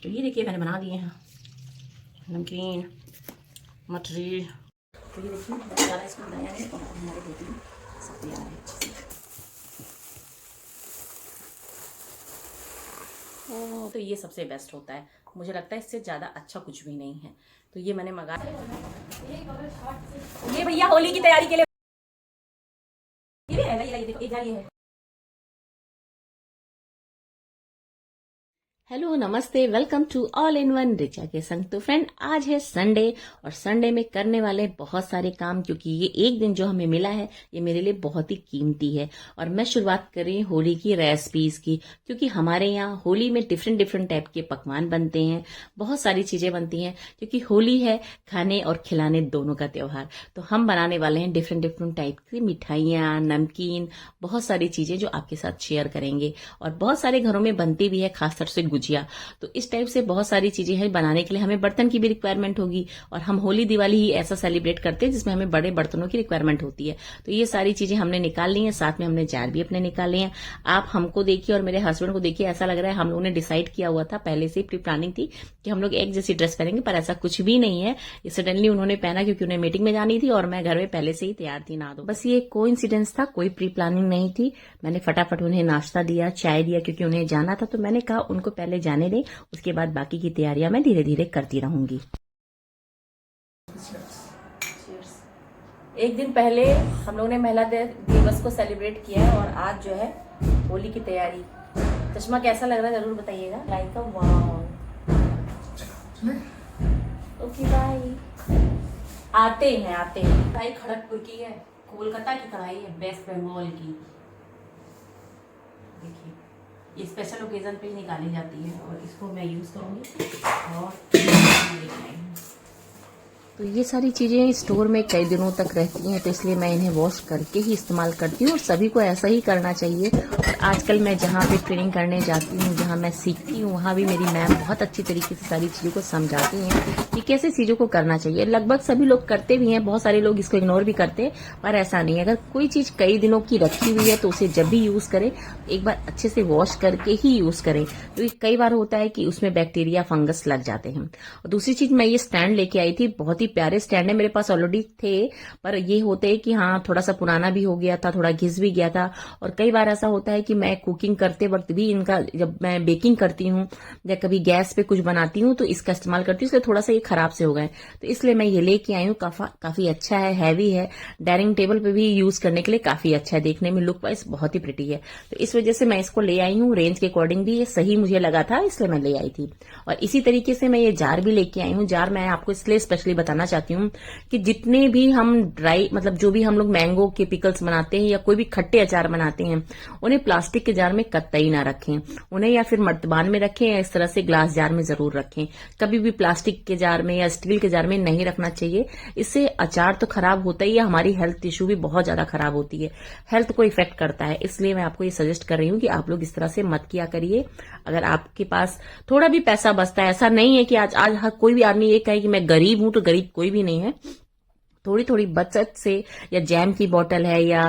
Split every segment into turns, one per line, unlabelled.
तो ये देखिए मैंने बना दिए हैं नमकीन मटरी। तो ये देखिए ज़्यादा इसको बनाया है और हमारे दो तीन सब तैयार है अच्छे से। तो ये सबसे बेस्ट होता है, मुझे लगता है इससे ज़्यादा अच्छा कुछ भी नहीं है। तो ये मैंने मंगाया। ये भैया होली की तैयारी के लिए ये देखो ये है। हेलो नमस्ते, welcome to all in one Richa के संग। तो फ्रेंड आज है संडे और संडे में करने वाले बहुत सारे काम, क्योंकि ये एक दिन जो हमें मिला है ये मेरे लिए बहुत ही कीमती है। और मैं शुरुआत कर रही हूँ होली की रेसिपीज की, क्योंकि हमारे यहाँ होली में डिफरेंट डिफरेंट टाइप के पकवान बनते हैं, बहुत सारी चीजें बनती हैं, क्योंकि होली है खाने और खिलाने दोनों का त्योहार। तो हम बनाने वाले हैं डिफरेंट डिफरेंट टाइप की मिठाइयाँ, नमकीन, बहुत सारी चीजें जो आपके साथ शेयर करेंगे। और बहुत सारे घरों में बनती भी है, खासतौर से गुजिया। तो इस टाइप से बहुत सारी चीजें हैं बनाने के लिए। हमें बर्तन की भी रिक्वायरमेंट होगी, और हम होली दिवाली ही ऐसा सेलिब्रेट करते हैं जिसमें हमें बड़े बर्तनों की रिक्वायरमेंट होती है। तो ये सारी चीजें हमने निकाल ली हैं, साथ में हमने जार भी अपने निकाले हैं। आप हमको देखिए और मेरे हस्बैंड को देखिए, ऐसा लग रहा है हम लोगों ने डिसाइड किया हुआ था, पहले से प्री प्लानिंग थी कि हम लोग एक जैसी ड्रेस पहनेंगे, पर ऐसा कुछ भी नहीं है। ये सडनली उन्होंने पहना क्योंकि उन्हें मीटिंग में जानी थी और मैं घर में पहले से ही तैयार थी ना दो। बस ये कोइंसिडेंस था, कोई प्री प्लानिंग नहीं थी। मैंने फटाफट उन्हें नाश्ता दिया, चाय दिया, क्योंकि उन्हें जाना था। तो मैंने कहा उनको पहले जाने दें, उसके बाद बाकी की तैयारियां मैं धीरे धीरे करती रहूंगी। एक दिन पहले हम लोगों ने महिला दिवस को सेलिब्रेट किया है, और आज जो है होली की तैयारी। चश्मा कैसा लग रहा है जरूर बताइएगा। लाइक का वाव। Okay bye. आते हैं कढ़ाई खड़गपुर की है, कोलकाता की कढ़ाई है, वेस्ट बंगाल की। देखिए ये स्पेशल ओकेजन पे निकाली जाती है, और इसको मैं यूज़ करूँगी। और तो ये सारी चीज़ें स्टोर में कई दिनों तक रहती हैं, तो इसलिए मैं इन्हें वॉश करके ही इस्तेमाल करती हूँ, और सभी को ऐसा ही करना चाहिए। और आजकल मैं जहाँ पे ट्रेनिंग करने जाती हूँ, जहाँ मैं सीखती हूँ, वहाँ भी मेरी मैम बहुत अच्छी तरीके से सारी चीज़ों को समझाती हैं कि कैसे चीज़ों को करना चाहिए। लगभग सभी लोग करते भी हैं, बहुत सारे लोग इसको इग्नोर भी करते हैं, पर ऐसा नहीं है। अगर कोई चीज़ कई दिनों की रखी हुई है तो उसे जब भी यूज़ करें एक बार अच्छे से वॉश करके ही यूज़ करें, क्योंकि कई बार होता है कि उसमें बैक्टीरिया फंगस लग जाते हैं। और दूसरी चीज़, मैं ये स्टैंड लेके आई थी, बहुत ही प्यारे स्टैंड है, मेरे पास ऑलरेडी थे, पर ये होते हैं कि हाँ थोड़ा सा पुराना भी हो गया था, थोड़ा घिस भी गया था। और कई बार ऐसा होता है कि मैं कुकिंग करते वक्त भी इनका, जब मैं बेकिंग करती हूँ या कभी गैस पे कुछ बनाती हूँ तो इसका इस्तेमाल करती हूँ, इसलिए थोड़ा सा ये खराब से हो गए। तो इसलिए मैं ये लेके आई हूँ। काफी अच्छा है, हैवी है, डाइनिंग टेबल पे भी यूज करने के लिए काफी अच्छा है, देखने में लुक वाइज बहुत ही प्रिटी है। तो इस वजह से मैं इसको ले आई हूँ। रेंज के अकॉर्डिंग भी ये सही मुझे लगा था, इसलिए मैं ले आई थी। और इसी तरीके से मैं ये जार भी लेके आई हूँ। जार मैं आपको इसलिए स्पेशली बताना चाहती हूँ कि जितने भी हम ड्राई, मतलब जो भी हम लोग मैंगो के पिकल्स बनाते हैं या कोई भी खट्टे अचार बनाते हैं, उन्हें प्लास्टिक के जार में कतई ना रखें। उन्हें या फिर मर्तबान में रखें, या इस तरह से ग्लास जार में जरूर रखें। कभी भी प्लास्टिक के जार में या स्टील के जार में नहीं रखना चाहिए। इससे अचार तो खराब होता ही है, हमारी हेल्थ इशू भी बहुत ज्यादा खराब होती है, हेल्थ को इफेक्ट करता है। इसलिए मैं आपको ये सजेस्ट कर रही हूँ कि आप लोग इस तरह से मत किया करिए। अगर आपके पास थोड़ा भी पैसा बचता है, ऐसा नहीं है कि आज कोई भी आदमी ये कहे कि मैं गरीब हूं, तो गरीब कोई भी नहीं है। थोड़ी थोड़ी बचत से, या जैम की बोतल है या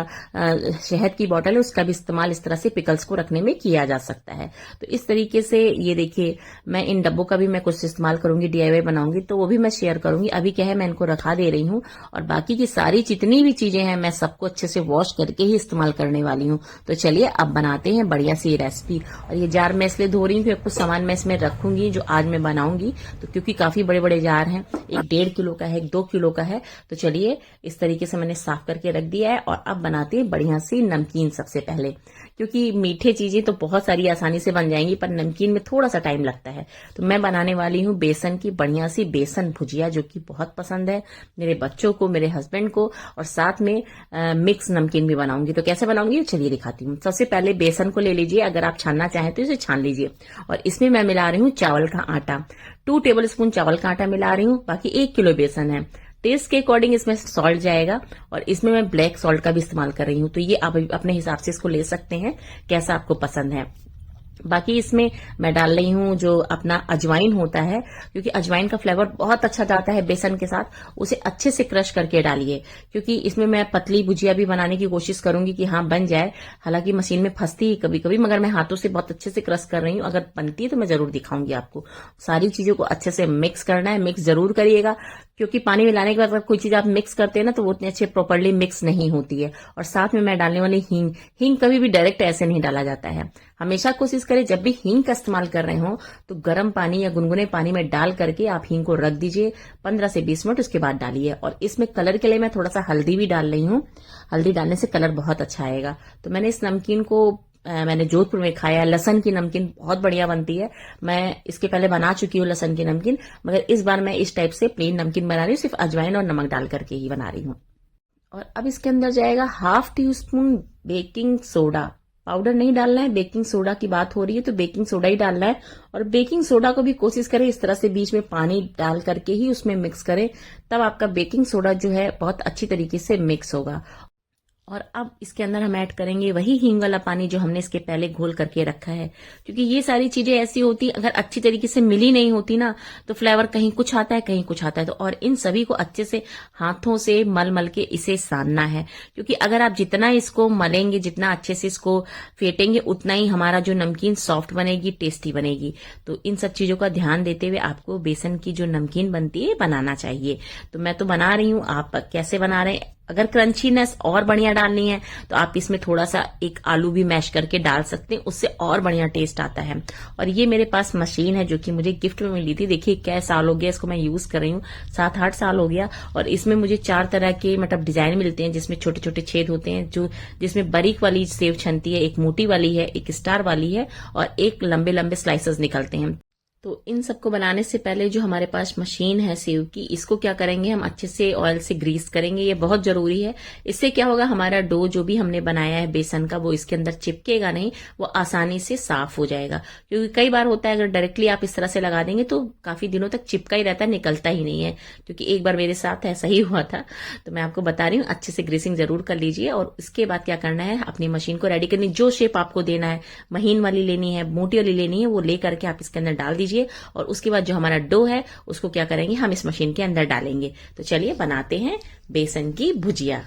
शहद की बोतल है, उसका भी इस्तेमाल इस तरह से पिकल्स को रखने में किया जा सकता है। तो इस तरीके से ये देखिए, मैं इन डब्बों का भी मैं कुछ इस्तेमाल करूंगी, DIY बनाऊंगी, तो वो भी मैं शेयर करूंगी। अभी क्या है, मैं इनको रखा दे रही हूँ, और बाकी की सारी जितनी भी चीजें हैं मैं सबको अच्छे से वॉश करके ही इस्तेमाल करने वाली हूँ। तो चलिए अब बनाते हैं बढ़िया सी रेसिपी। और ये जार मैं इसलिए धो रही हूँ कि कुछ सामान मैं इसमें रखूंगी जो आज मैं बनाऊंगी, तो क्योंकि काफी बड़े बड़े जार हैं, एक 1.5 किलो का है, एक 2 किलो का है। तो चलिए इस तरीके से मैंने साफ करके रख दिया है। और अब बनाते हैं बढ़िया सी नमकीन। सबसे पहले, क्योंकि मीठे चीजें तो बहुत सारी आसानी से बन जाएंगी, पर नमकीन में थोड़ा सा टाइम लगता है। तो मैं बनाने वाली हूँ बेसन की बढ़िया सी बेसन भुजिया, जो कि बहुत पसंद है मेरे बच्चों को, मेरे हस्बैंड को। और साथ में मिक्स नमकीन भी बनाऊंगी। तो कैसे बनाऊंगी चलिए दिखाती हूँ। सबसे पहले बेसन को ले लीजिए, अगर आप छानना चाहें तो इसे छान लीजिए। और इसमें मैं मिला रही हूँ चावल का आटा, 2 टेबल स्पून चावल का आटा मिला रही हूँ। बाकी 1 किलो बेसन है। टेस्ट के अकॉर्डिंग इसमें सॉल्ट जाएगा, और इसमें मैं ब्लैक सॉल्ट का भी इस्तेमाल कर रही हूँ। तो ये आप अपने हिसाब से इसको ले सकते हैं, कैसा आपको पसंद है। बाकी इसमें मैं डाल रही हूँ जो अपना अजवाइन होता है, क्योंकि अजवाइन का फ्लेवर बहुत अच्छा जाता है बेसन के साथ। उसे अच्छे से क्रश करके डालिए, क्योंकि इसमें मैं पतली भुजिया भी बनाने की कोशिश करूंगी कि हाँ बन जाए। हालांकि मशीन में फंसती है कभी कभी, मगर मैं हाथों से बहुत अच्छे से क्रश कर रही हूँ। अगर बनती है तो मैं जरूर दिखाऊंगी आपको। सारी चीजों को अच्छे से मिक्स करना है, मिक्स जरूर करिएगा, क्योंकि पानी मिलाने के बाद अगर कोई चीज आप मिक्स करते हैं ना तो वो उतने अच्छे प्रॉपरली मिक्स नहीं होती है। और साथ में मैं डालने वाली हींग, हींग कभी भी डायरेक्ट ऐसे नहीं डाला जाता है। हमेशा कोशिश करें जब भी हींग का इस्तेमाल कर रहे हो तो गर्म पानी या गुनगुने पानी में डाल करके आप हींग को रख दीजिए 15 से 20 मिनट, उसके बाद डालिए। और इसमें कलर के लिए मैं थोड़ा सा हल्दी भी डाल रही हूँ। हल्दी डालने से कलर बहुत अच्छा आएगा। तो मैंने इस नमकीन को मैंने जोधपुर में खाया, लहसन की नमकीन बहुत बढ़िया बनती है। मैं इसके पहले बना चुकी हूँ लहसन की नमकीन, मगर इस बार मैं इस टाइप से प्लेन नमकीन बना रही हूँ, सिर्फ अजवाइन और नमक डाल करके ही बना रही हूँ। और अब इसके अंदर जाएगा ½ टीस्पून बेकिंग सोडा। पाउडर नहीं डालना है, बेकिंग सोडा की बात हो रही है तो बेकिंग सोडा ही डालना है। और बेकिंग सोडा को भी कोशिश करें इस तरह से बीच में पानी डाल करके ही उसमें मिक्स करें, तब आपका बेकिंग सोडा जो है बहुत अच्छी तरीके से मिक्स होगा। और अब इसके अंदर हम ऐड करेंगे वही हींग वाला पानी जो हमने इसके पहले घोल करके रखा है, क्योंकि ये सारी चीजें ऐसी होती अगर अच्छी तरीके से मिली नहीं होती ना तो फ्लेवर कहीं कुछ आता है कहीं कुछ आता है। तो और इन सभी को अच्छे से हाथों से मल मल के इसे सानना है, क्योंकि अगर आप जितना इसको मलेंगे, जितना अच्छे से इसको फेंटेंगे, उतना ही हमारा जो नमकीन सॉफ्ट बनेगी, टेस्टी बनेगी। तो इन सब चीजों का ध्यान देते हुए आपको बेसन की जो नमकीन बनती है बनाना चाहिए। तो मैं तो बना रही हूँ, आप कैसे बना रहे हैं? अगर क्रंचीनेस और बढ़िया डालनी है तो आप इसमें थोड़ा सा एक आलू भी मैश करके डाल सकते हैं, उससे और बढ़िया टेस्ट आता है। और ये मेरे पास मशीन है जो कि मुझे गिफ्ट में मिली थी। देखिए क्या साल हो गया इसको मैं यूज कर रही हूँ, 7-8 साल हो गया। और इसमें मुझे 4 तरह के मतलब डिजाइन मिलते हैं, जिसमें छोटे छोटे छेद होते हैं, जो जिसमें बारीक वाली सेव छनती है, एक मोटी वाली है, एक स्टार वाली है, और एक लंबे लंबे स्लाइसेस निकलते हैं। तो इन सबको बनाने से पहले जो हमारे पास मशीन है सेव की, इसको क्या करेंगे हम अच्छे से ऑयल से ग्रीस करेंगे, ये बहुत जरूरी है। इससे क्या होगा, हमारा डो जो भी हमने बनाया है बेसन का वो इसके अंदर चिपकेगा नहीं, वो आसानी से साफ हो जाएगा। क्योंकि कई बार होता है अगर डायरेक्टली आप इस तरह से लगा देंगे तो काफी दिनों तक चिपका ही रहता है, निकलता ही नहीं है। क्योंकि एक बार मेरे साथ ऐसा ही हुआ था, तो मैं आपको बता रही हूँ अच्छे से ग्रीसिंग जरूर कर लीजिए। और उसके बाद क्या करना है, अपनी मशीन को रेडी करनी, जो शेप आपको देना है, महीन वाली लेनी है, मोटी वाली लेनी है, वो ले करके आप इसके अंदर डाल दीजिए। और उसके बाद जो हमारा डो है उसको क्या करेंगे, हम इस मशीन के अंदर डालेंगे। तो चलिए बनाते हैं बेसन की भुजिया।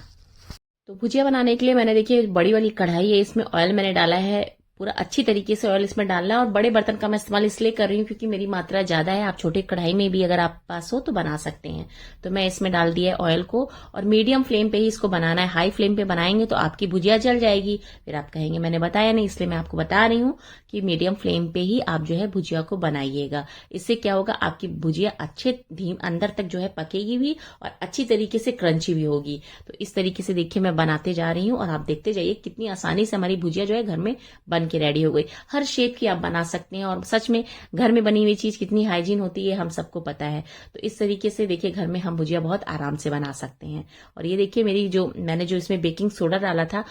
तो भुजिया बनाने के लिए मैंने देखिए बड़ी वाली कढ़ाई है, इसमें ऑयल मैंने डाला है, पूरा अच्छी तरीके से ऑयल इसमें डालना है। और बड़े बर्तन का मैं इस्तेमाल इसलिए कर रही हूँ क्योंकि मेरी मात्रा ज्यादा है। आप छोटे कढ़ाई में भी अगर आप पास हो तो बना सकते हैं। तो मैं इसमें डाल दिया ऑयल को, और मीडियम फ्लेम पे ही इसको बनाना है। हाई फ्लेम पे बनाएंगे तो आपकी भुजिया जल जाएगी, फिर आप कहेंगे मैंने बताया नहीं। इसलिए मैं आपको बता रही हूँ कि मीडियम फ्लेम पे ही आप जो है भुजिया को बनाइएगा। इससे क्या होगा, आपकी भुजिया अच्छे धीम अंदर तक जो है पकेगी भी और अच्छी तरीके से क्रंची भी होगी। तो इस तरीके से देखिए मैं बनाते जा रही हूँ, और आप देखते जाइए कितनी आसानी से हमारी भुजिया जो है घर में बन के रेडी हो गई। हर शेप की आप बना सकते हैं, और सच में घर में बनी हुई चीज कितनी हाइजीन होती है हम सबको पता है। तो इस तरीके से देखिए घर में हम भुजिया बहुत आराम से बना सकते हैं। और ये देखिए मेरी जो मैंने जो इसमें बेकिंग सोडा डाला था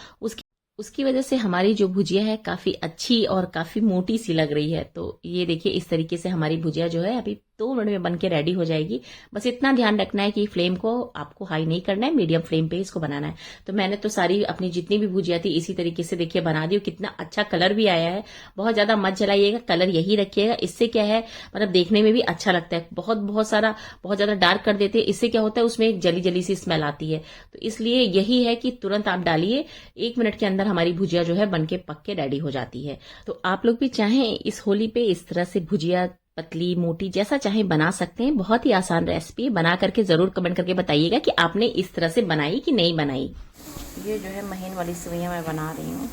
उसकी वजह से हमारी जो भुजिया है काफी अच्छी और काफी मोटी सी लग रही है। तो ये देखिए इस तरीके से हमारी भुजिया जो है अभी 2 मिनट में बन के रेडी हो जाएगी। बस इतना ध्यान रखना है कि फ्लेम को आपको हाई नहीं करना है, मीडियम फ्लेम पे इसको बनाना है। तो मैंने तो सारी अपनी जितनी भी भुजिया थी इसी तरीके से देखिए बना दी। कितना अच्छा कलर भी आया है। बहुत ज्यादा मत जलाइएगा, कलर यही रखिएगा। इससे क्या है, मतलब देखने में भी अच्छा लगता है। बहुत सारा बहुत ज्यादा डार्क कर देते हैं, इससे क्या होता है उसमें एक जली जली सी स्मेल आती है। तो इसलिए यही है कि तुरंत आप डालिए, 1 मिनट के अंदर हमारी भुजिया जो है बनके पक के रेडी हो जाती है। तो आप लोग भी चाहें इस होली पे इस तरह से भुजिया पतली मोटी जैसा चाहे बना सकते हैं। बहुत ही आसान रेसिपी, बना करके जरूर कमेंट करके बताइएगा कि आपने इस तरह से बनाई कि नहीं बनाई। ये जो है महीन वाली सेवइयां मैं बना रही हूँ,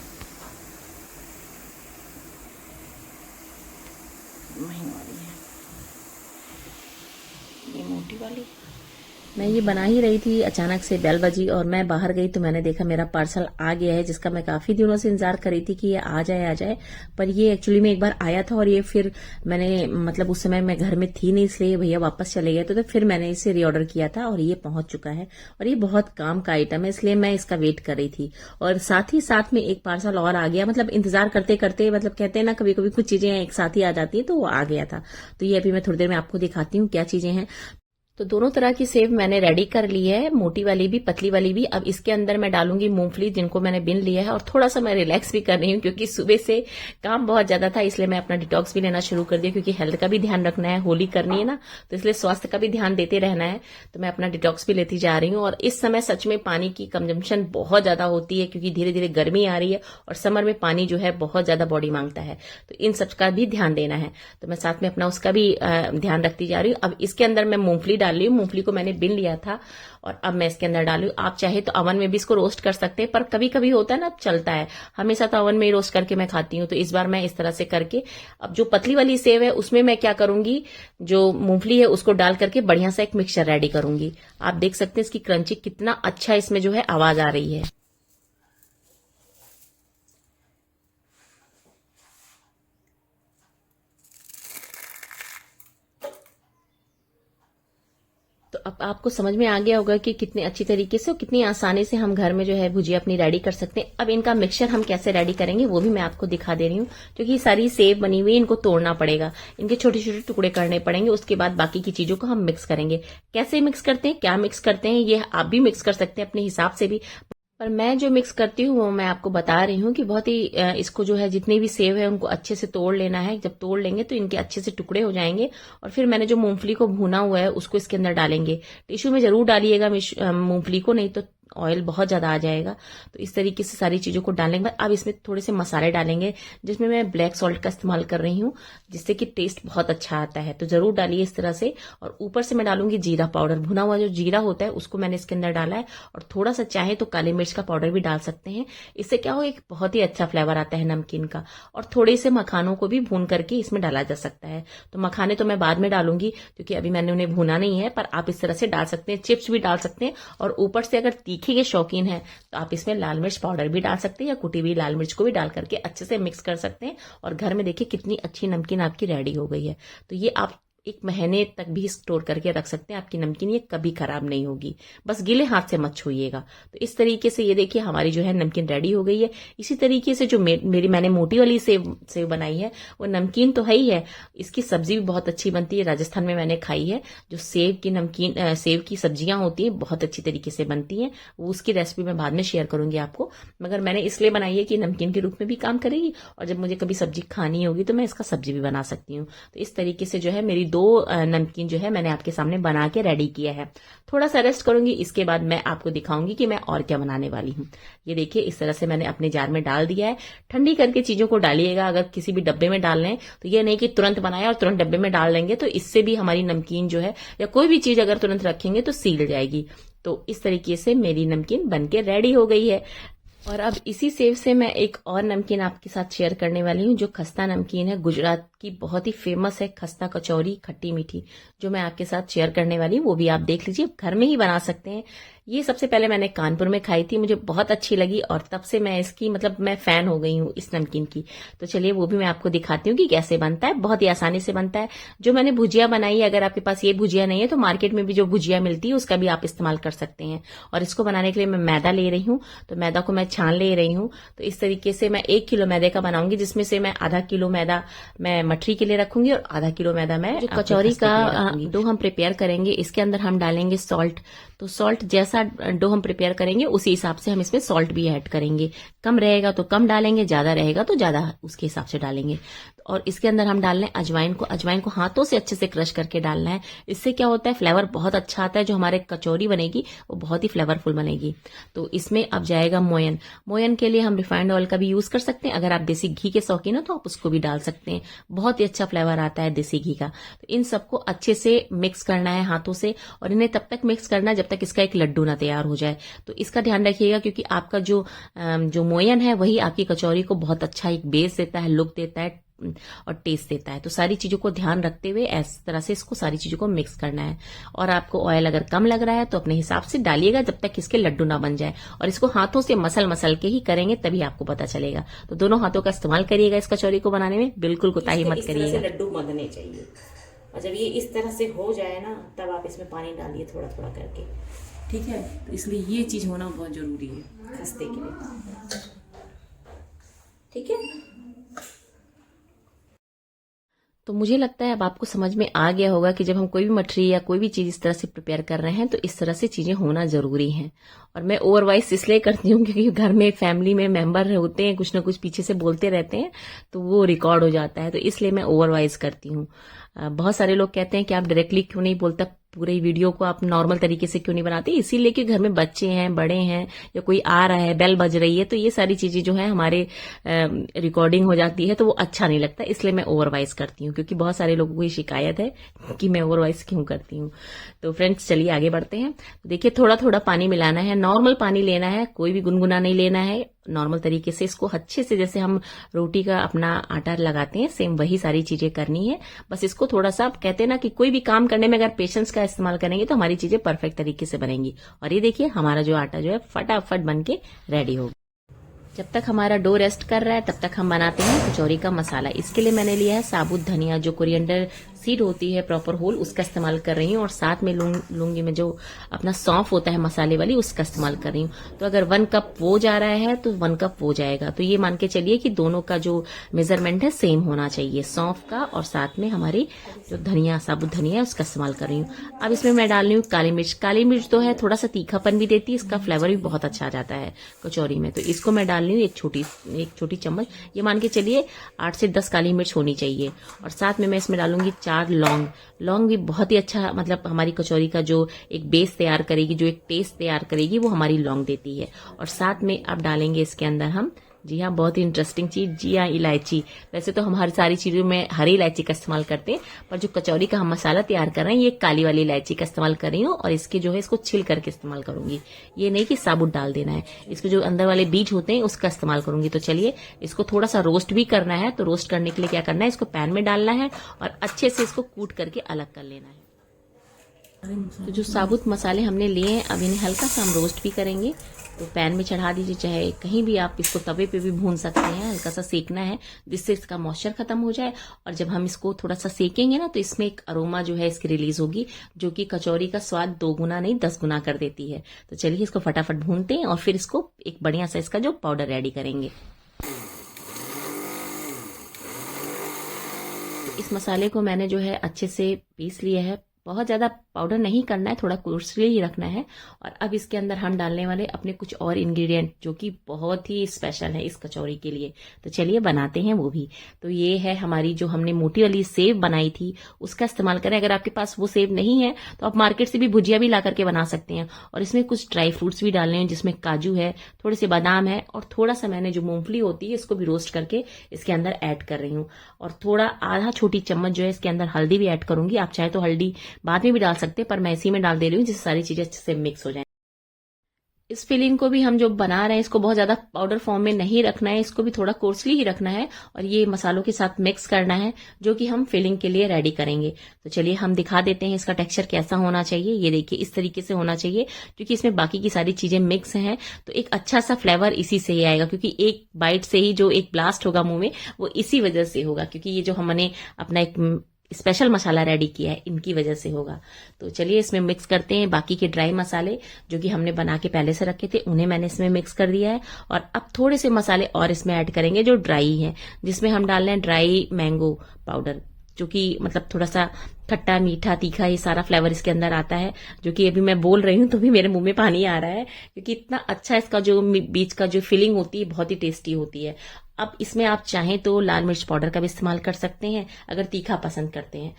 महीन वाली है, ये मोटी वाली। मैं ये बना ही रही थी, अचानक से बेल बजी और मैं बाहर गई तो मैंने देखा मेरा पार्सल आ गया है, जिसका मैं काफी दिनों से इंतजार कर रही थी कि ये आ जाए। पर ये एक्चुअली में एक बार आया था, और ये फिर मैंने मतलब उस समय मैं घर में थी नहीं, इसलिए भैया वापस चले गए। तो फिर मैंने इसे रीऑर्डर किया था और ये पहुंच चुका है। और ये बहुत काम का आइटम है, इसलिए मैं इसका वेट कर रही थी। और साथ ही साथ में एक पार्सल और आ गया, मतलब इंतजार करते करते, मतलब कहते हैं ना कभी कभी कुछ चीजें एक साथ ही आ जाती है, तो वो आ गया था। तो ये अभी मैं थोड़ी देर में आपको दिखाती हूँ क्या चीजें हैं। तो दोनों तरह की सेव मैंने रेडी कर ली है, मोटी वाली भी पतली वाली भी। अब इसके अंदर मैं डालूंगी मूंगफली जिनको मैंने बिन लिया है, और थोड़ा सा मैं रिलैक्स भी कर रही हूँ क्योंकि सुबह से काम बहुत ज्यादा था, इसलिए मैं अपना डिटॉक्स भी लेना शुरू कर दिया क्योंकि हेल्थ का भी ध्यान रखना है, होली करनी है ना, तो इसलिए स्वास्थ्य का भी ध्यान देते रहना है। तो मैं अपना डिटॉक्स भी लेती जा रही हूँ। और इस समय सच में पानी की कंजम्पशन बहुत ज्यादा होती है क्योंकि धीरे धीरे गर्मी आ रही है और समर में पानी जो है बहुत ज्यादा बॉडी मांगता है, तो इन सब का भी ध्यान देना है। तो मैं साथ में अपना उसका भी ध्यान रखती जा रही हूँ। अब इसके अंदर मैं मूंगफली डाल रही हूँ, मूंगफली को मैंने बिन लिया था और अब मैं इसके अंदर डालू। आप चाहे तो अवन में भी इसको रोस्ट कर सकते हैं, पर कभी कभी होता है ना, चलता है, हमेशा तो अवन में ही रोस्ट करके मैं खाती हूँ। तो इस बार मैं इस तरह से करके, अब जो पतली वाली सेव है उसमें मैं क्या करूंगी, जो मूंगफली है उसको डाल करके बढ़िया सा एक मिक्सचर रेडी करूंगी। आप देख सकते हैं इसकी क्रंची कितना अच्छा इसमें जो है आवाज आ रही है। तो अब आपको समझ में आ गया होगा कि कितने अच्छी तरीके से और कितनी आसानी से हम घर में जो है भुजिया अपनी रेडी कर सकते हैं। अब इनका मिक्सचर हम कैसे रेडी करेंगे वो भी मैं आपको दिखा दे रही हूँ, क्योंकि सारी सेव बनी हुई है, इनको तोड़ना पड़ेगा, इनके छोटे छोटे टुकड़े करने पड़ेंगे, उसके बाद बाकी की चीजों को हम मिक्स करेंगे। कैसे मिक्स करते हैं, क्या मिक्स करते हैं, ये आप भी मिक्स कर सकते हैं अपने हिसाब से भी, पर मैं जो मिक्स करती हूँ वो मैं आपको बता रही हूँ कि बहुत ही इसको जो है जितने भी सेव है उनको अच्छे से तोड़ लेना है। जब तोड़ लेंगे तो इनके अच्छे से टुकड़े हो जाएंगे और फिर मैंने जो मूंगफली को भुना हुआ है उसको इसके अंदर डालेंगे। टिश्यू में जरूर डालिएगा मूंगफली को, नहीं तो ऑयल बहुत ज्यादा आ जाएगा। तो इस तरीके से सारी चीजों को डालने के बाद अब इसमें थोड़े से मसाले डालेंगे, जिसमें मैं ब्लैक सॉल्ट का इस्तेमाल कर रही हूँ, जिससे कि टेस्ट बहुत अच्छा आता है। तो जरूर डालिए इस तरह से। और ऊपर से मैं डालूंगी जीरा पाउडर, भुना हुआ जो जीरा होता है उसको मैंने इसके अंदर डाला है, और थोड़ा सा चाहे तो काली मिर्च का पाउडर भी डाल सकते हैं। इससे क्या हो, एक बहुत ही अच्छा फ्लेवर आता है नमकीन का। और थोड़े से मखानों को भी भून करके इसमें डाला जा सकता है। तो मखाने तो मैं बाद में डालूंगी क्योंकि अभी मैंने उन्हें भुना नहीं है, पर आप इस तरह से डाल सकते हैं, चिप्स भी डाल सकते हैं। और ऊपर से अगर तीखे के शौकीन है तो आप इसमें लाल मिर्च पाउडर भी डाल सकते हैं, या कुटी हुई लाल मिर्च को भी डाल करके अच्छे से मिक्स कर सकते हैं। और घर में देखिए कितनी अच्छी नमकीन आपकी रेडी हो गई है। तो ये आप 1 महीने तक भी स्टोर करके रख सकते हैं, आपकी नमकीन ये कभी खराब नहीं होगी। बस गीले हाथ से मत छूइएगा। तो इस तरीके से ये देखिए हमारी जो है नमकीन रेडी हो गई है। इसी तरीके से जो मेरी मैंने मोटी वाली सेव बनाई है, वो नमकीन तो है ही है, इसकी सब्जी भी बहुत अच्छी बनती है। राजस्थान में मैंने खाई है, जो सेव की नमकीन सेव की सब्जियां होती हैं बहुत अच्छी तरीके से बनती हैं। वो उसकी रेसिपी मैं बाद में शेयर करूंगी आपको, मगर मैंने इसलिए बनाई है कि नमकीन के रूप में भी काम करेगी, और जब मुझे कभी सब्जी खानी होगी तो मैं इसका सब्जी भी बना सकती हूँ। तो इस तरीके से जो है मेरी 2 नमकीन जो है मैंने आपके सामने बना के रेडी किया है। थोड़ा सा रेस्ट करूंगी, इसके बाद मैं आपको दिखाऊंगी कि मैं और क्या बनाने वाली हूँ। ये देखिए इस तरह से मैंने अपने जार में डाल दिया है। ठंडी करके चीजों को डालिएगा। अगर किसी भी डब्बे में डाल लें तो ये नहीं कि तुरंत बनाया और तुरंत डब्बे में डाल लेंगे, तो इससे भी हमारी नमकीन जो है या कोई भी चीज अगर तुरंत रखेंगे तो सील जाएगी। तो इस तरीके से मेरी नमकीन बनके रेडी हो गई है। और अब इसी सेव से मैं एक और नमकीन आपके साथ शेयर करने वाली हूँ, जो खस्ता नमकीन है। गुजरात की बहुत ही फेमस है खस्ता कचौरी, खट्टी मीठी, जो मैं आपके साथ शेयर करने वाली हूँ। वो भी आप देख लीजिए, घर में ही बना सकते हैं। ये सबसे पहले मैंने कानपुर में खाई थी, मुझे बहुत अच्छी लगी और तब से मैं इसकी मैं फैन हो गई हूँ इस नमकीन की। तो चलिए वो भी मैं आपको दिखाती हूँ कि कैसे बनता है। बहुत ही आसानी से बनता है। जो मैंने भुजिया बनाई है, अगर आपके पास ये भुजिया नहीं है तो मार्केट में भी जो भुजिया मिलती है उसका भी आप इस्तेमाल कर सकते हैं। और इसको बनाने के लिए मैं मैदा ले रही हूँ, तो मैदा को मैं छान ले रही हूँ। तो इस तरीके से मैं 1 किलो मैदे का बनाऊंगी, जिसमें से मैं आधा किलो मैदा मैं मठरी के लिए रखूंगी और आधा किलो मैदा मैं जो कचौरी का डो हम प्रिपेयर करेंगे, इसके अंदर हम डालेंगे सॉल्ट। तो सॉल्ट जैसा डो हम प्रिपेयर करेंगे उसी हिसाब से हम इसमें सॉल्ट भी ऐड करेंगे। कम रहेगा तो कम डालेंगे, ज्यादा रहेगा तो ज्यादा उसके हिसाब से डालेंगे। और इसके अंदर हम डाल रहे हैं अजवाइन को। अजवाइन को हाथों से अच्छे से क्रश करके डालना है। इससे क्या होता है, फ्लेवर बहुत अच्छा आता है। जो हमारे कचौरी बनेगी वो बहुत ही फ्लेवरफुल बनेगी। तो इसमें अब जाएगा मोयन। मोयन के लिए हम रिफाइंड ऑयल का भी यूज कर सकते हैं। अगर आप देसी घी के शौकीन हो तो आप उसको भी डाल सकते हैं, बहुत ही अच्छा फ्लेवर आता है देसी घी का। तो इन सबको अच्छे से मिक्स करना है हाथों से, और इन्हें तब तक मिक्स करना है जब तक इसका एक लड्डू ना तैयार हो जाए। तो इसका ध्यान रखिएगा, क्योंकि आपका जो मोयन है वही आपकी कचौरी को बहुत अच्छा एक बेस देता है, लुक देता है और टेस्ट देता है। तो सारी चीजों को ध्यान रखते हुए इस तरह से इसको सारी चीजों को मिक्स करना है। और आपको ऑयल अगर कम लग रहा है तो अपने हिसाब से डालिएगा, जब तक इसके लड्डू ना बन जाए। और इसको हाथों से मसल के ही करेंगे, तभी आपको पता चलेगा। तो दोनों हाथों का इस्तेमाल करिएगा इस कचौरी को बनाने में, बिल्कुल कोताही मत करिएगा। लड्डू बंधने चाहिए, और जब ये इस तरह से हो जाए ना, तब आप इसमें पानी डालिए थोड़ा थोड़ा करके, ठीक है। तो इसलिए ये चीज होना बहुत जरूरी है खस्ते के लिए, ठीक है। तो मुझे लगता है अब आपको समझ में आ गया होगा कि जब हम कोई भी मठरी या कोई भी चीज़ इस तरह से प्रिपेयर कर रहे हैं तो इस तरह से चीज़ें होना ज़रूरी हैं। और मैं ओवर वॉइस इसलिए करती हूँ क्योंकि घर में फैमिली में मेंबर होते हैं, कुछ ना कुछ पीछे से बोलते रहते हैं तो वो रिकॉर्ड हो जाता है, तो इसलिए मैं ओवर वॉइस करती हूँ। बहुत सारे लोग कहते हैं कि आप डायरेक्टली क्यों नहीं बोलता, पूरे वीडियो को आप नॉर्मल तरीके से क्यों नहीं बनाते, इसीलिए कि घर में बच्चे हैं, बड़े हैं, या कोई आ रहा है, बेल बज रही है, तो ये सारी चीजें जो है हमारे रिकॉर्डिंग हो जाती है तो वो अच्छा नहीं लगता, इसलिए मैं ओवर वॉइस करती हूँ। क्योंकि बहुत सारे लोगों को ये शिकायत है कि मैं ओवर वॉइस क्यों करती हूँ। तो फ्रेंड्स चलिए आगे बढ़ते हैं। देखिए थोड़ा थोड़ा पानी मिलाना है, नॉर्मल पानी लेना है, कोई भी गुनगुना नहीं लेना है। नॉर्मल तरीके से इसको अच्छे से, जैसे हम रोटी का अपना आटा लगाते हैं, सेम वही सारी चीजें करनी है। बस इसको थोड़ा सा, कहते हैं ना कि कोई भी काम करने में अगर पेशेंस का इस्तेमाल करेंगे तो हमारी चीजें परफेक्ट तरीके से बनेंगी। और ये देखिए हमारा जो आटा जो है फटाफट बन के रेडी होगा। जब तक हमारा डो रेस्ट कर रहा है तब तक हम बनाते हैं कचौरी का मसाला। इसके लिए मैंने लिया है साबुत धनिया, जो कोरिएंडर सीड होती है प्रॉपर होल, उसका इस्तेमाल कर रही हूँ। और साथ में लूंगी मैं जो अपना सौंफ होता है मसाले वाली, उसका इस्तेमाल कर रही हूँ। तो अगर 1 कप वो जा रहा है तो 1 कप वो जाएगा। तो ये मान के चलिए कि दोनों का जो मेजरमेंट है सेम होना चाहिए, सौंफ का और साथ में हमारी जो धनिया, साबुत धनिया है, उसका इस्तेमाल कर रही हूँ। अब इसमें मैं डाल रही हूँ काली मिर्च। काली मिर्च तो है थोड़ा सा तीखापन भी देती है, इसका फ्लेवर भी बहुत अच्छा आ जाता है कचौरी में। तो इसको मैं डाल रही हूँ एक छोटी चम्मच, ये मान के चलिए 8 से 10 काली मिर्च होनी चाहिए। और साथ में मैं इसमें डालूंगी 4 लौंग भी बहुत ही अच्छा, मतलब हमारी कचौरी का जो एक बेस तैयार करेगी, जो एक टेस्ट तैयार करेगी, वो हमारी लौंग देती है। और साथ में अब डालेंगे इसके अंदर हम, जी हाँ बहुत ही इंटरेस्टिंग चीज, जी हाँ इलायची। वैसे तो हम हर सारी चीजों में हरी इलायची का इस्तेमाल करते हैं, पर जो कचौरी का हम मसाला तैयार कर रहे हैं ये काली वाली इलायची का इस्तेमाल कर रही हूँ। और इसके जो है इसको छिल करके इस्तेमाल करूंगी, ये नहीं कि साबुत डाल देना है। इसके जो अंदर वाले बीज होते हैं उसका इस्तेमाल करूंगी। तो चलिए इसको थोड़ा सा रोस्ट भी करना है। तो रोस्ट करने के लिए क्या करना है, इसको पैन में डालना है और अच्छे से इसको कूट करके अलग कर लेना है। तो जो साबुत मसाले हमने लिए हैं अब इन्हें हल्का सा हम रोस्ट भी करेंगे। तो पैन में चढ़ा दीजिए, चाहे कहीं भी आप इसको तवे पे भी भून सकते हैं। हल्का सा सेकना है जिससे इसका मॉइस्चर खत्म हो जाए। और जब हम इसको थोड़ा सा सेकेंगे ना तो इसमें एक अरोमा जो है इसकी रिलीज होगी, जो कि कचौरी का स्वाद 2 गुना नहीं 10 गुना कर देती है। तो चलिए इसको फटाफट भूनते हैं और फिर इसको एक बढ़िया सा इसका जो पाउडर रेडी करेंगे। तो इस मसाले को मैंने जो है अच्छे से पीस लिया है। बहुत ज्यादा पाउडर नहीं करना है, थोड़ा कोर्सली ही रखना है। और अब इसके अंदर हम डालने वाले अपने कुछ और इंग्रेडिएंट जो कि बहुत ही स्पेशल है इस कचौरी के लिए। तो चलिए बनाते हैं वो भी। तो ये है हमारी जो हमने मोटी वाली सेव बनाई थी, उसका इस्तेमाल करें। अगर आपके पास वो सेव नहीं है तो आप मार्केट से भी भुजिया भी ला करके बना सकते हैं। और इसमें कुछ ड्राई फ्रूट्स भी डालने हैं, जिसमें काजू है, थोड़े से बादाम है, और थोड़ा सा मैंने जो मूंगफली होती है इसको भी रोस्ट करके इसके अंदर ऐड कर रही हूँ। और थोड़ा आधा छोटी चम्मच जो है इसके अंदर हल्दी भी ऐड करूंगी। आप चाहे तो हल्दी बाद में भी डाल सकते हैं, पर मैं इसी में डाल दे रही हूँ जिससे सारी चीजें अच्छे से मिक्स हो जाए। इस फिलिंग को भी हम जो बना रहे हैं इसको बहुत ज्यादा पाउडर फॉर्म में नहीं रखना है, इसको भी थोड़ा कोर्सली ही रखना है और ये मसालों के साथ मिक्स करना है, जो कि हम फिलिंग के लिए रेडी करेंगे। तो चलिए हम दिखा देते हैं इसका टेक्सचर कैसा होना चाहिए। ये देखिए इस तरीके से होना चाहिए, क्योंकि इसमें बाकी की सारी चीजें मिक्स हैं तो एक अच्छा सा फ्लेवर इसी से ही आएगा। क्योंकि एक बाइट से ही जो एक ब्लास्ट होगा मुंह में वो इसी वजह से होगा, क्योंकि ये जो हमने अपना एक स्पेशल मसाला रेडी किया है इनकी वजह से होगा। तो चलिए इसमें मिक्स करते हैं बाकी के ड्राई मसाले जो कि हमने बना के पहले से रखे थे, उन्हें मैंने इसमें मिक्स कर दिया है। और अब थोड़े से मसाले और इसमें ऐड करेंगे जो ड्राई हैं, जिसमें हम डाल रहे हैं ड्राई मैंगो पाउडर, जो कि मतलब थोड़ा सा खट्टा मीठा तीखा ये सारा फ्लेवर इसके अंदर आता है। जो कि अभी मैं बोल रही हूँ तो भी मेरे मुंह में पानी आ रहा है, क्योंकि इतना अच्छा इसका जो बीच का जो फिलिंग होती है बहुत ही टेस्टी होती है। अब इसमें आप चाहें तो लाल मिर्च पाउडर का भी इस्तेमाल कर सकते हैं अगर तीखा पसंद करते हैं।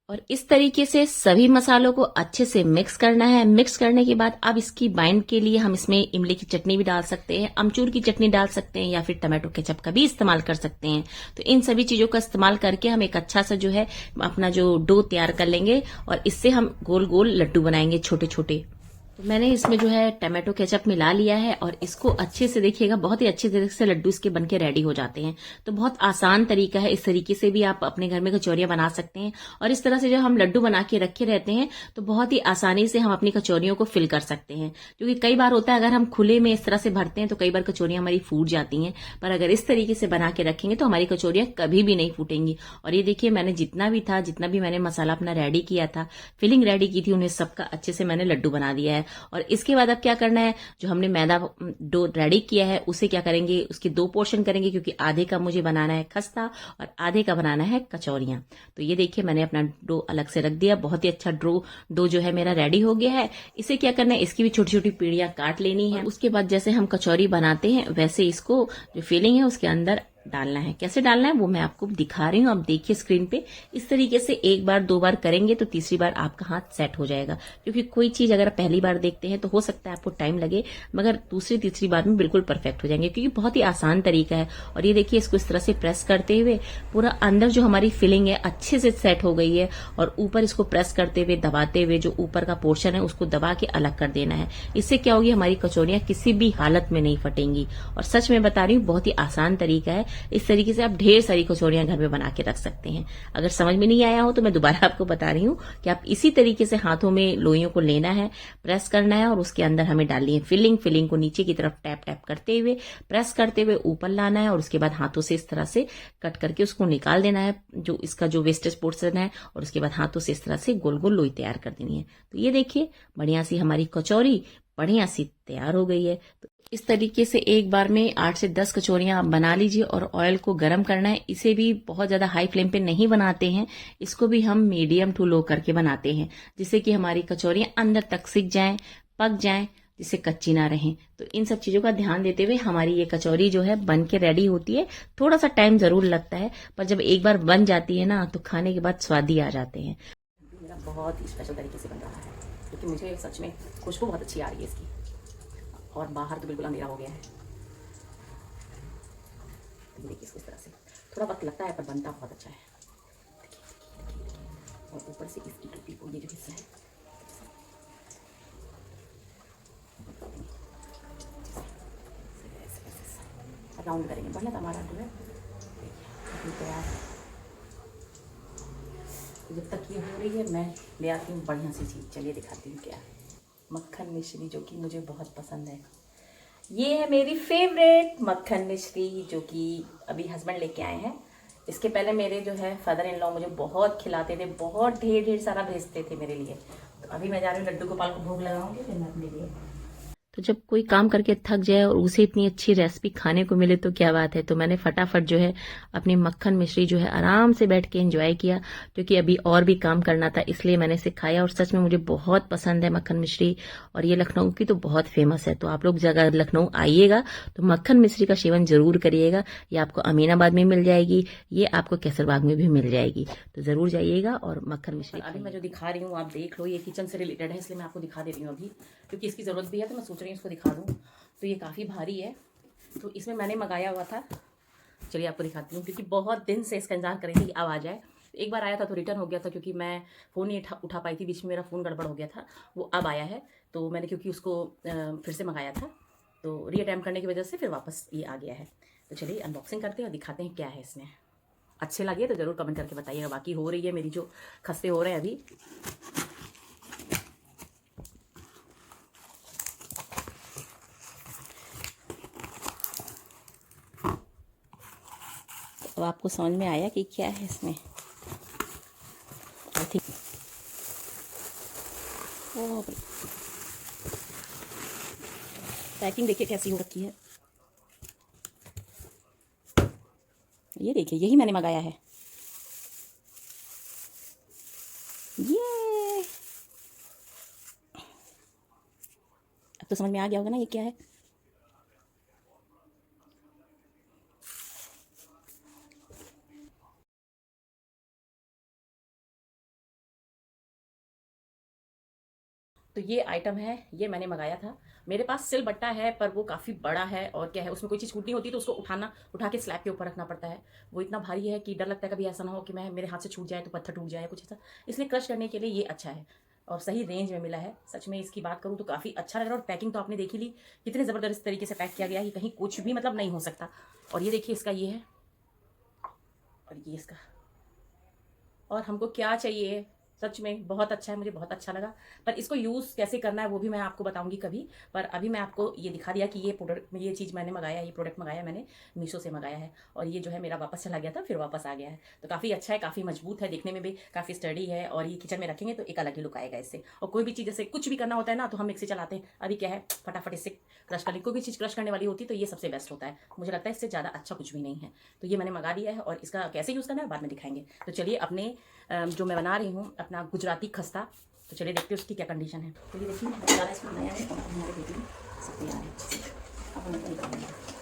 और इस तरीके से सभी मसालों को अच्छे से मिक्स करना है। मिक्स करने के बाद अब इसकी बाइंड के लिए हम इसमें इमली की चटनी भी डाल सकते हैं, अमचूर की चटनी डाल सकते हैं, या फिर टमाटो केचप का भी इस्तेमाल कर सकते हैं। तो इन सभी चीजों का इस्तेमाल करके हम एक अच्छा सा जो है अपना जो डो तैयार कर लेंगे और इससे हम गोल गोल लड्डू बनाएंगे छोटे छोटे। तो मैंने इसमें जो है टमाटो केचप मिला लिया है और इसको अच्छे से देखिएगा, बहुत ही अच्छे तरीके से लड्डू इसके बनके रेडी हो जाते हैं। तो बहुत आसान तरीका है, इस तरीके से भी आप अपने घर में कचौरियां बना सकते हैं। और इस तरह से जब हम लड्डू बना के रखे रहते हैं तो बहुत ही आसानी से हम अपनी कचौरियों को फिल कर सकते हैं। क्योंकि कई बार होता है अगर हम खुले में इस तरह से भरते हैं तो कई बार कचौरियां हमारी फूट जाती हैं, पर अगर इस तरीके से बना के रखेंगे तो हमारी कचौरियां कभी भी नहीं फूटेंगी। और ये देखिए मैंने जितना भी मैंने मसाला अपना रेडी किया था, फिलिंग रेडी की थी, उन्हें सबका अच्छे से मैंने लड्डू बना दिया है। और इसके बाद अब क्या करना है, जो हमने मैदा डो रेडी किया है उसे क्या करेंगे, उसके 2 पोर्शन करेंगे, क्योंकि आधे का मुझे बनाना है खस्ता और आधे का बनाना है कचौरियां। तो ये देखिए मैंने अपना डो अलग से रख दिया। बहुत ही अच्छा डो जो है मेरा रेडी हो गया है। इसे क्या करना है, इसकी भी छोटी छोटी पीड़ियां काट लेनी है। उसके बाद जैसे हम कचौरी बनाते हैं वैसे इसको जो फिलिंग है उसके अंदर डालना है। कैसे डालना है वो मैं आपको दिखा रही हूँ, आप देखिए स्क्रीन पे। इस तरीके से 1 बार 2 बार करेंगे तो तीसरी बार आपका हाथ सेट हो जाएगा, क्योंकि कोई चीज अगर आप पहली बार देखते हैं तो हो सकता है आपको टाइम लगे, मगर दूसरी तीसरी बार में बिल्कुल परफेक्ट हो जाएंगे, क्योंकि बहुत ही आसान तरीका है। और ये देखिए इसको इस तरह से प्रेस करते हुए पूरा अंदर जो हमारी फिलिंग है अच्छे से सेट हो गई है, और ऊपर इसको प्रेस करते हुए दबाते हुए जो ऊपर का पोर्शन है उसको दबा के अलग कर देना है। इससे क्या होगी, हमारी कचौरियां किसी भी हालत में नहीं फटेंगी। और सच में बता रही हूँ, बहुत ही आसान तरीका है। इस तरीके से आप ढेर सारी कचौरियां घर में बना के रख सकते हैं। अगर समझ में नहीं आया हो तो मैं दोबारा आपको बता रही हूँ कि आप इसी तरीके से हाथों में लोइयों को लेना है, प्रेस करना है, और उसके अंदर हमें डालनी है फिलिंग को नीचे की तरफ टैप टैप करते हुए प्रेस करते हुए ऊपर लाना है, और उसके बाद हाथों से इस तरह से कट करके उसको निकाल देना है, जो इसका जो वेस्टेज पोर्शन है, और उसके बाद हाथों से इस तरह से गोल गोल लोई तैयार कर देनी है। तो ये देखिए बढ़िया सी हमारी कचौरी बढ़िया सी तैयार हो गई है। तो इस तरीके से एक बार में 8 से 10 कचौरियां आप बना लीजिए, और ऑयल को गर्म करना है। इसे भी बहुत ज्यादा हाई फ्लेम पे नहीं बनाते हैं, इसको भी हम मीडियम टू लो करके बनाते हैं, जिससे कि हमारी कचौरियां अंदर तक सिक जाएं, पक जाएं, जिससे कच्ची ना रहें। तो इन सब चीजों का ध्यान देते हुए हमारी ये कचौरी जो है बन के रेडी होती है। थोड़ा सा टाइम जरूर लगता है, पर जब एक बार बन जाती है ना तो खाने के बाद स्वाद ही आ जाते हैं। मेरा बहुत ही स्पेशल तरीके से बन रहा है, क्योंकि मुझे सच में खुशबू बहुत अच्छी आ रही है इसकी, और बाहर तो बिल्कुल अंधेरा हो गया है। देखिए इसको इस तरह से थोड़ा वक्त लगता है, पर बनता बहुत अच्छा है। और ऊपर से इसकी टोपी को ये जो हिस्सा है राउंड करेंगे, बढ़िया था हमारा जो है तैयार। जब तक ये हो रही है मैं ले आती हूँ बढ़िया सी चीज़। चलिए दिखाती हूँ क्या, मक्खन मिश्री, जो कि मुझे बहुत पसंद है। ये है मेरी फेवरेट मक्खन मिश्री, जो कि अभी हस्बैंड लेके आए हैं। इसके पहले मेरे जो है फादर इन लॉ मुझे बहुत खिलाते थे, बहुत ढेर सारा भेजते थे मेरे लिए। तो अभी मैं जा रही हूँ लड्डू गोपाल को भोग लगाऊंगी, फिर मैं अपने लिए। तो जब कोई काम करके थक जाए और उसे इतनी अच्छी रेसिपी खाने को मिले तो क्या बात है। तो मैंने फटाफट जो है अपनी मक्खन मिश्री जो है आराम से बैठ के एंजॉय किया, क्योंकि अभी और भी काम करना था, इसलिए मैंने इसे खाया। और सच में मुझे बहुत पसंद है मक्खन मिश्री, और ये लखनऊ की तो बहुत फेमस है। तो आप लोग अगर लखनऊ आइएगा तो मक्खन मिश्री का सेवन जरूर करिएगा। ये आपको अमीनाबाद में मिल जाएगी, ये आपको कैसरबाग में भी मिल जाएगी, तो जरूर जाइएगा और मक्खन मिश्री। अभी मैं जो दिखा रही हूँ आप देख लो, ये किचन से रिलेटेड है, इसलिए मैं आपको दिखा दे रही हूँ अभी, क्योंकि इसकी जरूरत भी है, तो मैं सोच रही हूँ इसको दिखा दूँ। तो ये काफ़ी भारी है, तो इसमें मैंने मंगाया हुआ था। चलिए आपको दिखाती हूँ, क्योंकि बहुत दिन से इसका इंतजार कर रही थी कि अब आ जाए। एक बार आया था तो रिटर्न हो गया था, क्योंकि मैं फ़ोन नहीं उठा पाई थी, बीच में मेरा फ़ोन गड़बड़ हो गया था। वो अब आया है, तो मैंने क्योंकि उसको फिर से मंगाया था, तो रीअटेम्प्ट करने की वजह से फिर वापस ये आ गया है। तो चलिए अनबॉक्सिंग करते हैं और दिखाते हैं क्या है इसमें। अच्छे लगे तो ज़रूर कमेंट करके बताइएगा। बाकी हो रही है मेरी जो खस्ते हो रहे हैं अभी। अब आपको समझ में आया कि क्या है इसमें। आई थिंक पैकिंग देखिए कैसी हो रखी है। ये देखिए यही मैंने मंगाया है। ये अब तो समझ में आ गया होगा ना ये क्या है। तो ये आइटम है, ये मैंने मंगाया था। मेरे पास सिल बट्टा है, पर वो काफ़ी बड़ा है, और क्या है उसमें कोई चीज़ छूटनी होती है तो उसको उठा के स्लैब के ऊपर रखना पड़ता है। वो इतना भारी है कि डर लगता है कभी ऐसा ना हो कि मेरे हाथ से छूट जाए तो पत्थर टूट जाए कुछ ऐसा। इसलिए क्रश करने के लिए ये अच्छा है, और सही रेंज में मिला है। सच में इसकी बात करूँ तो काफ़ी अच्छा लग रहा है। और पैकिंग तो आपने देखी ली, कितने ज़बरदस्त तरीके से पैक किया गया है, कहीं कुछ भी मतलब नहीं हो सकता। और ये देखिए इसका ये है, और ये इसका, और हमको क्या चाहिए सच में बहुत अच्छा है, मुझे बहुत अच्छा लगा। पर इसको यूज़ कैसे करना है वो भी मैं आपको बताऊंगी कभी। पर अभी मैं आपको ये दिखा दिया कि ये प्रोडक्ट, ये चीज़ मैंने मंगाया, ये प्रोडक्ट मंगाया मैंने मीशो से मंगाया है। और ये जो है मेरा वापस चला गया था, फिर वापस आ गया है। तो काफ़ी अच्छा है, काफ़ी मजबूत है, देखने में भी काफ़ी स्टडी है। और ये किचन में रखेंगे तो एक अलग ही लुक आएगा इससे। और कोई भी चीज़ जैसे कुछ भी करना होता है ना, तो हम मिक्सी चलाते हैं, अभी क्या है फटाफट इससे क्रश कर लें। कोई भी चीज़ क्रश करने वाली होती है तो ये सबसे बेस्ट होता है। मुझे लगता है इससे ज़्यादा अच्छा कुछ भी नहीं है। तो ये मैंने मंगा दिया है और इसका कैसे यूज़ करना है बाद में दिखाएंगे। तो चलिए अपने जो मैं बना रही हूँ अपना गुजराती खस्ता, तो चलिए देखते हैं उसकी क्या कंडीशन है। तो ये देखिए मसाला इसमें बनाया है और हमारे बेटी सब तैयार है अच्छे से। अब हम इसको निकालेंगे।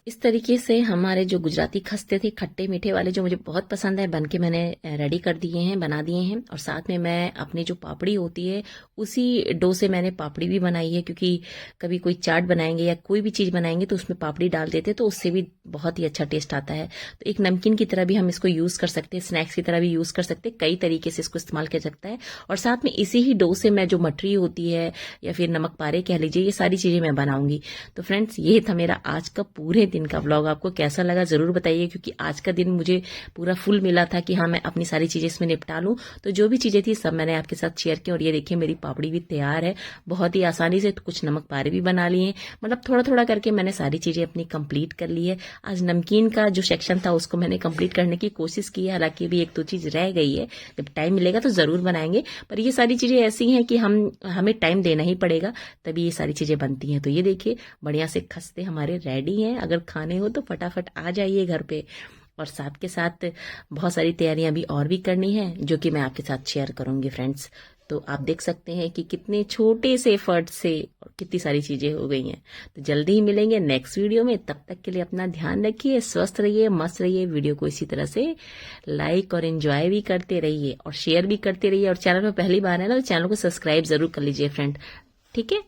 इस तरीके से हमारे जो गुजराती खस्ते थे खट्टे मीठे वाले, जो मुझे बहुत पसंद है, बन के मैंने रेडी कर दिए हैं, बना दिए हैं। और साथ में मैं अपनी जो पापड़ी होती है उसी डो से मैंने पापड़ी भी बनाई है, क्योंकि कभी कोई चाट बनाएंगे या कोई भी चीज़ बनाएंगे तो उसमें पापड़ी डाल देते तो उससे भी बहुत ही अच्छा टेस्ट आता है। तो एक नमकीन की तरह भी हम इसको यूज़ कर सकते हैं, स्नैक्स की तरह भी यूज़ कर सकते हैं, कई तरीके से इसको इस्तेमाल किया सकता है। और साथ में इसी ही डो से मैं जो मटरी होती है या फिर नमक पारे कह लीजिए, ये सारी चीज़ें मैं बनाऊंगी। तो फ्रेंड्स ये था मेरा आज का पूरे दिन का व्लॉग। आपको कैसा लगा ज़रूर बताइए, क्योंकि आज का दिन मुझे पूरा फुल मिला था कि हाँ मैं अपनी सारी चीज़ें इसमें निपटा लूँ। तो जो भी चीज़ें थी सब मैंने आपके साथ शेयर की। और ये देखिए मेरी पापड़ी भी तैयार है बहुत ही आसानी से। कुछ नमक पारे भी बना लिए, मतलब थोड़ा थोड़ा करके मैंने सारी चीज़ें अपनी कंप्लीट कर ली है। आज नमकीन का जो सेक्शन था उसको मैंने कंप्लीट करने की कोशिश की है, हालांकि अभी एक दो चीज़ रह गई है, जब टाइम मिलेगा तो ज़रूर बनाएंगे। पर ये सारी चीज़ें ऐसी हैं कि हमें टाइम देना ही पड़ेगा तभी ये सारी चीज़ें बनती हैं। तो ये देखिए बढ़िया से खस्ते हमारे रेडी हैं, अगर खाने हो तो फटाफट आ जाइए घर पे। और साथ के साथ बहुत सारी तैयारियां भी और भी करनी है, जो कि मैं आपके साथ शेयर करूंगी फ्रेंड्स। तो आप देख सकते हैं कि कितने छोटे से एफर्ट से कितनी सारी चीजें हो गई हैं। तो जल्दी ही मिलेंगे नेक्स्ट वीडियो में, तब तक के लिए अपना ध्यान रखिए, स्वस्थ रहिए, मस्त रहिए। वीडियो को इसी तरह से लाइक और एंजॉय भी करते रहिए और शेयर भी करते रहिए। और चैनल में पहली बार है ना तो चैनल को सब्सक्राइब जरूर कर लीजिए फ्रेंड, ठीक है।